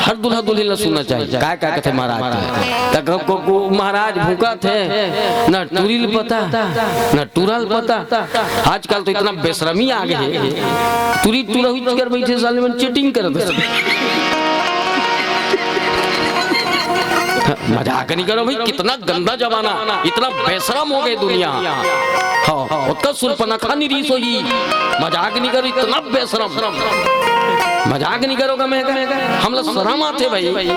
हर दूल्हा दुल्हन ने सुनना चाहिए। काय क्या कहते महाराज को महाराज भूखा थे न टूरिल पता न टूरल पता। आजकल तो इतना बेशरमी आ गए है, टूरी टूरा हुई कर बैठे साल में चीटिंग कर दे। मजाक नहीं करो भाई, कितना गंदा जमाना, इतना बेशरम हो गई दुनिया। हाँ उसका सुरपना खानी रीस होगी, मजाक नहीं करो, इतना बेशरम। मजाक नहीं करोगा मैं हम लोग शर्म आते भाई।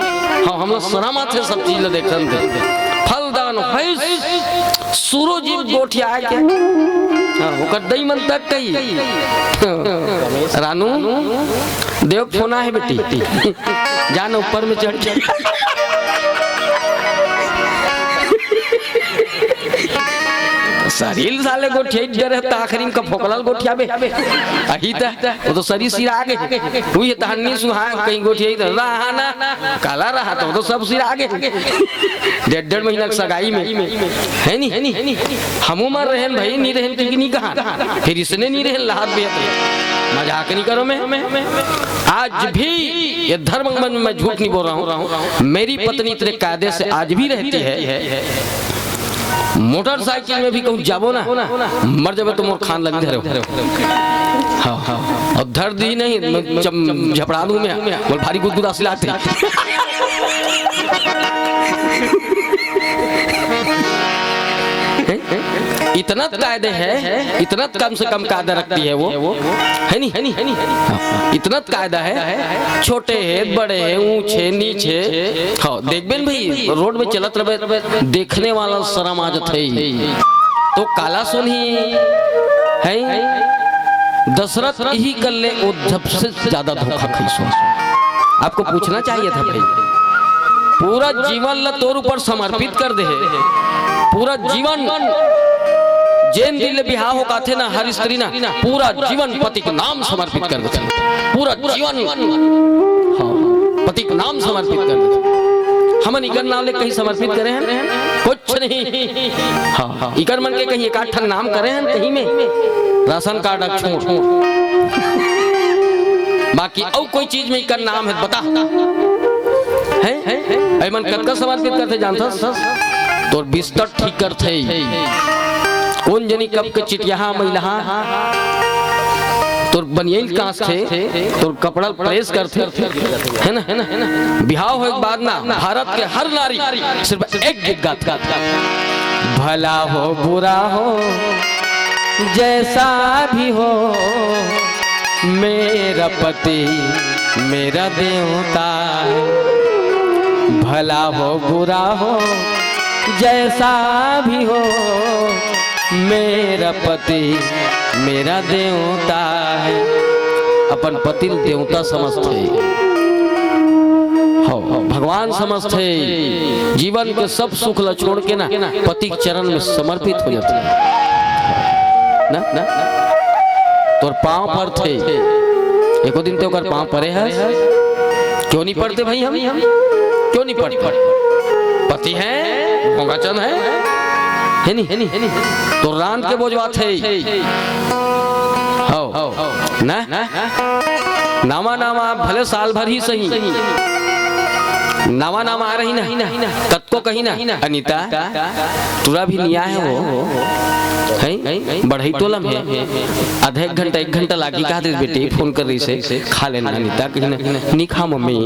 हाँ हम लोग शर्म आते सब चीज देख रहे फलदान है सूरज गोठिया क्या वो दई मन तक कही रानू देव फोना है बेटी जान ऊपर में चढ़ के शरीर साले गोठिया डर है आखिरी का फोकलाल गोठिया बे अही ता वो तो शरीर सिर आगे हुई तहन्नी सुहा कहीं गोठिया इधर रहा ना काला रहा तो सब सिर आगे 1.5 महीना की सगाई में है नहीं हम मर रहे भाई नहीं रहे कि नहीं कहा फिर इसने नहीं रहे लाहत भी मजाक नहीं करो मैं आज भी ये धर्म में मैं झूठ नहीं बोल रहा हूँ। मेरी पत्नी इतने कायदे से आज भी रहती है। मोटरसाइकिल में भी कहूँ जाबो ना मर जाबे तो मोर खान लगी धरे। हाँ और दर्द ही नहीं झपड़ा दूं मैं बोल भारी गुद गुदा सिलाते इतना कायदे है, इतना कम से कम कायदा रखती है वो है नहीं इतना कायदा है। छोटे है बड़े है ऊंचे नीचे। हाँ देख बेन भाई रोड में चलत रहे देखने वाला शर्म आ जाता है तो काला सुन ही है दशरथ यही कर ले उद्धव से ज्यादा धोखा खींचो। आपको पूछना चाहिए था भाई, पूरा जीवन ला तोर ऊपर समर्पित कर दे, पूरा जीवन जैन दिल बिहार हो का थे ना हर स्त्री ना पूरा जीवन पति के नाम समर्पित कर देते, पूरा जीवन हाँ पति के नाम समर्पित कर देते। हम इकर नाम ले कहीं समर्पित करे हैं कुछ नहीं। हाँ इकर मन के कहीं एक आठ नाम करे हैं कहीं में राशन कार्ड छोड़ बाकी और कोई चीज में इकर नाम है बता है मन कद का समर्पित करते जानता तो बिस्तर ठीक करते कौन जनी कब के चिटिया महिला तो बनियल कांस थे तो कपड़ा प्रेस करते है ना बिहाव हो एक बाद ना भारत के हर नारी सिर्फ एक गीत गाता भला हो बुरा हो जैसा भी हो मेरा पति मेरा देवता। भला हो बुरा हो जैसा भी हो मेरा पति मेरा देवता है। अपन पति देवता समझते हो भगवान समझते जीवन के सब सुख ल छोड़ के ना पति के चरण में समर्पित हो जाते ना तोर पांव पर थे एको दिन तो कर पांव परे है क्यों नहीं पढ़ते भाई हम क्यों नहीं पढ़ते पति है भोगाचन है नहीं तो रान के बोझवा थे ना नामा भले साल भर ही सही नामा आ रही ना तब को कहीं ना अनीता तुरा भी निया है वो है बढ़ई टोलम है आधा एक घंटा लागी कहा बेटे फोन कर रही से खा लेना अनीता कहीं ना नहीं खा मम्मी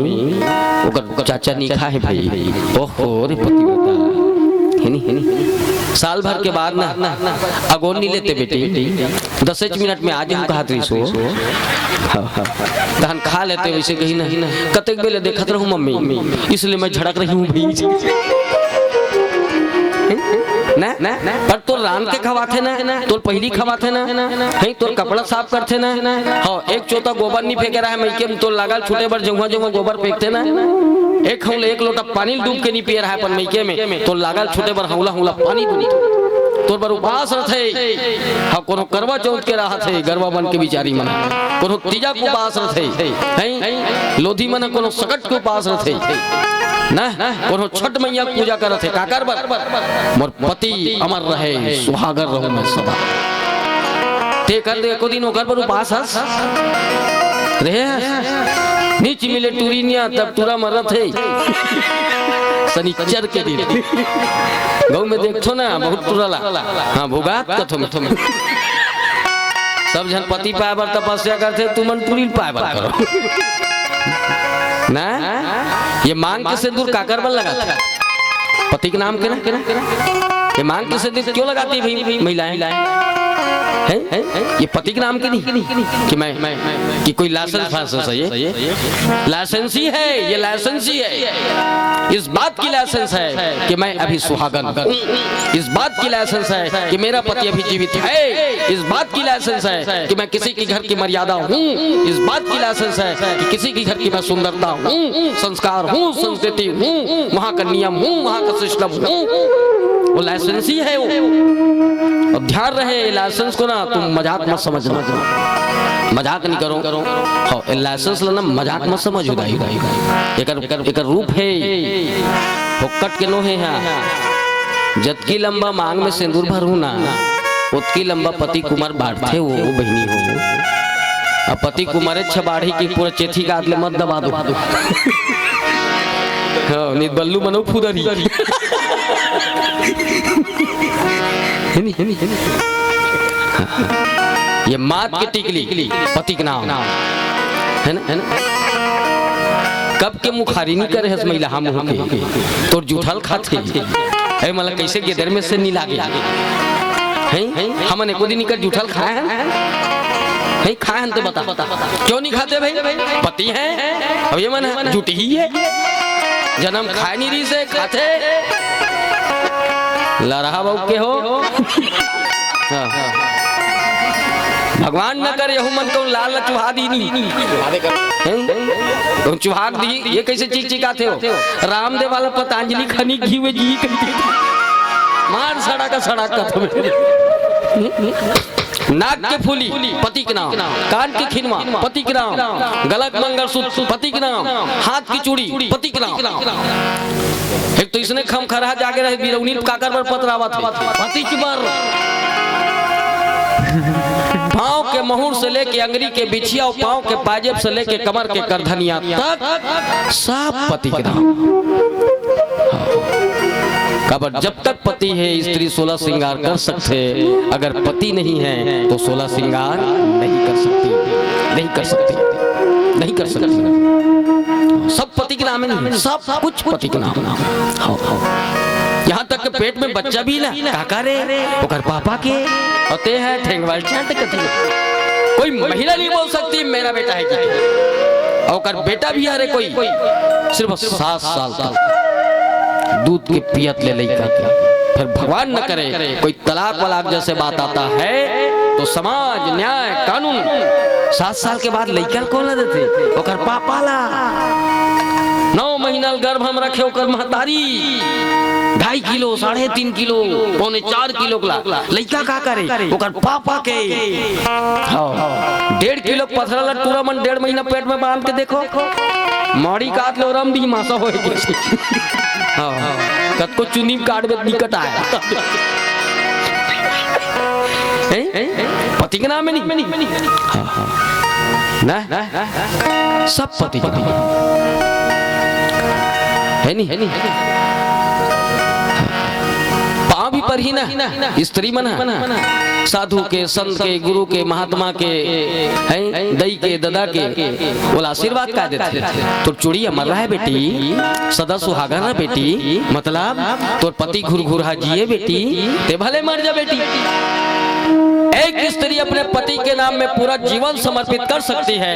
ओकर चाचा नहीं खा है भाई ओहो रे पति बता है नहीं साल भर के बाद ना अगोन नहीं लेते बेटे 10 मिनट में आज हम कहा सो धान खा लेते वैसे कहीं ना कतक बेले देखत रहूं मम्मी इसलिए मैं झड़क रही हूँ ना पर तो रान के खवाते ना तो पहली खवाते ना है तो कपड़ा साफ करते ना हाँ एक चौथा गोबर नहीं फेंके रहा है मैके तो लागल छूटे बर जगह गोबर फेंकते ना एक हौला एक लोटा पानी डूब के नहीं पिए रहा है अपन मैके में तो लागल छूटे बर हौला पानी दूनी तो बर उपास रथे हाँ कोनो करवा चौथ के रहा थे गरबा बन के बिचारी मना कोनो तीजा को उपास रथे हैं लोधी मना कोनो सकट के उपास रथे ना कोनो छठ मैया पूजा करत है काकर बर मोर पति अमर रहे सुहागर रहूं मैं सदा ते कर दे को दिन ओकर पर उपास रहे नीच मिले टूरिनिया तब टूरा मरत है शनिचर के दिन गाँव में देखो ना बहुत टूरला। हाँ भोगात कथो में सब जन पति पाए बार तपस्या करते तुमन टूरी पाए बार करो ना। ये मांग के सिंदूर काकर बन लगा था पति के नाम के ना। ये मांग के सिंदूर क्यों लगाती है भाई महिलाएं है? ये पति के नाम के नहीं कि मैं कि कोई लाइसेंस फांस है। ये लाइसेंसी है, ये लाइसेंसी है। इस बात की लाइसेंस है कि मैं अभी सुहागन हूं। इस बात की लाइसेंस है कि मेरा पति अभी जीवित है। इस बात की लाइसेंस है कि मैं किसी के घर की मर्यादा हूँ। इस बात की लाइसेंस है कि किसी के घर की मैं सुंदरता हूँ, संस्कार हूँ, संस्कृति हूँ, वहाँ का नियम हूँ, वहाँ का सिस्टम हूँ। वो लाइसेंसी है वो। और ध्यान रहे लाइसेंस को ना तुम मजाक मत समझना, मजाक नहीं करो। हाँ लाइसेंस लेना मजाक मत समझ। एक रूप है फोकट के लोहे हैं। जतकी लंबा मांग में सिंदूर भरू ना उतकी लंबा पति कुमार बांटते वो बहनी हो। अब पति कुमार छबाड़ी की पूरा चेथी का आदले मत दबा दो। हाँ नित बल्लू मनो फुदरी ये मात की टिकली पति के नाम है ना। कब के मुखारी नहीं करे हस महिला हम होके तो जूठल खाते है मतलब कैसे गेदर में से नहीं लागे हैं। हम एको दिन निकल जूठल खाए हैं खाए हैं तो बता क्यों नहीं खाते भाई? पति है अब ये मन जूठी ही है। जन्म खाए नहीं रही से खाते लरहा बाबू के हो। भगवान न करे यहू मन को लाल चुहा दी नहीं चुहाग दी। ये कैसे चीख चिकाते हो? रामदेव वाला पतंजलि खनी घी में जी मार सड़ा का नाक के फूली पति के नाम, कान की खिनवा पति के नाम, गलत मंगलसूत्र पति के नाम, हाथ की चूड़ी पति के नाम। एक तो इसने खम खरा जाके रहे बिरौनी काकर पर पतरावा था पति की बार। पाँव के मुहूर से लेके अंगरी के बिछिया और पाँव के पाजेब से लेके कमर के करधनिया तक सब पति के नाम। कबर जब तक पति है स्त्री 16 श्रृंगार कर सकते, अगर पति नहीं है तो 16 श्रृंगार नहीं कर सकती, नहीं कर सकती, नहीं कर सकती। सब पति के नाम है, सब कुछ पति के नाम। यहाँ तक के पेट में बच्चा भी ना काका रे ओकर पापा के होते हैं ठेंगवाल चाट कथी। कोई महिला नहीं बोल सकती मेरा बेटा है कि ओकर बेटा भी है रे कोई सिर्फ 7 साल तक दूध के पियत ले लइका के। फिर भगवान न करे कोई तलाक वलाक जैसे बात आता है तो समाज न्याय कानून 7 साल के बाद लइका कौन न देते ओकर पापा ला। 9 महीना गर्भ हम रखे ओकर महतारी 2.5 किलो 3.5 किलो 3.25 किलो लइका का करे ओकर पापा के। 1.5 किलो पथरा टूरा मन 1.5 महीना पेट में बांध के देखो मौड़ी काट लो रम भी मासा हो कत को चुनी काट में निकट आया पति के नाम में नहीं ना सब पति के नाम है नहीं पाँव भी पर ही ना स्त्री मना साधु के संत के गुरु के महात्मा के हैं दई के दादा के बोला आशीर्वाद का देते। तो चूड़ी अमर रहा है बेटी सदा सुहागा ना बेटी मतलब तो पति घुरघुरा जिए बेटी ते भले मर जा बेटी। एक स्त्री अपने पति के नाम में पूरा जीवन समर्पित कर सकती है।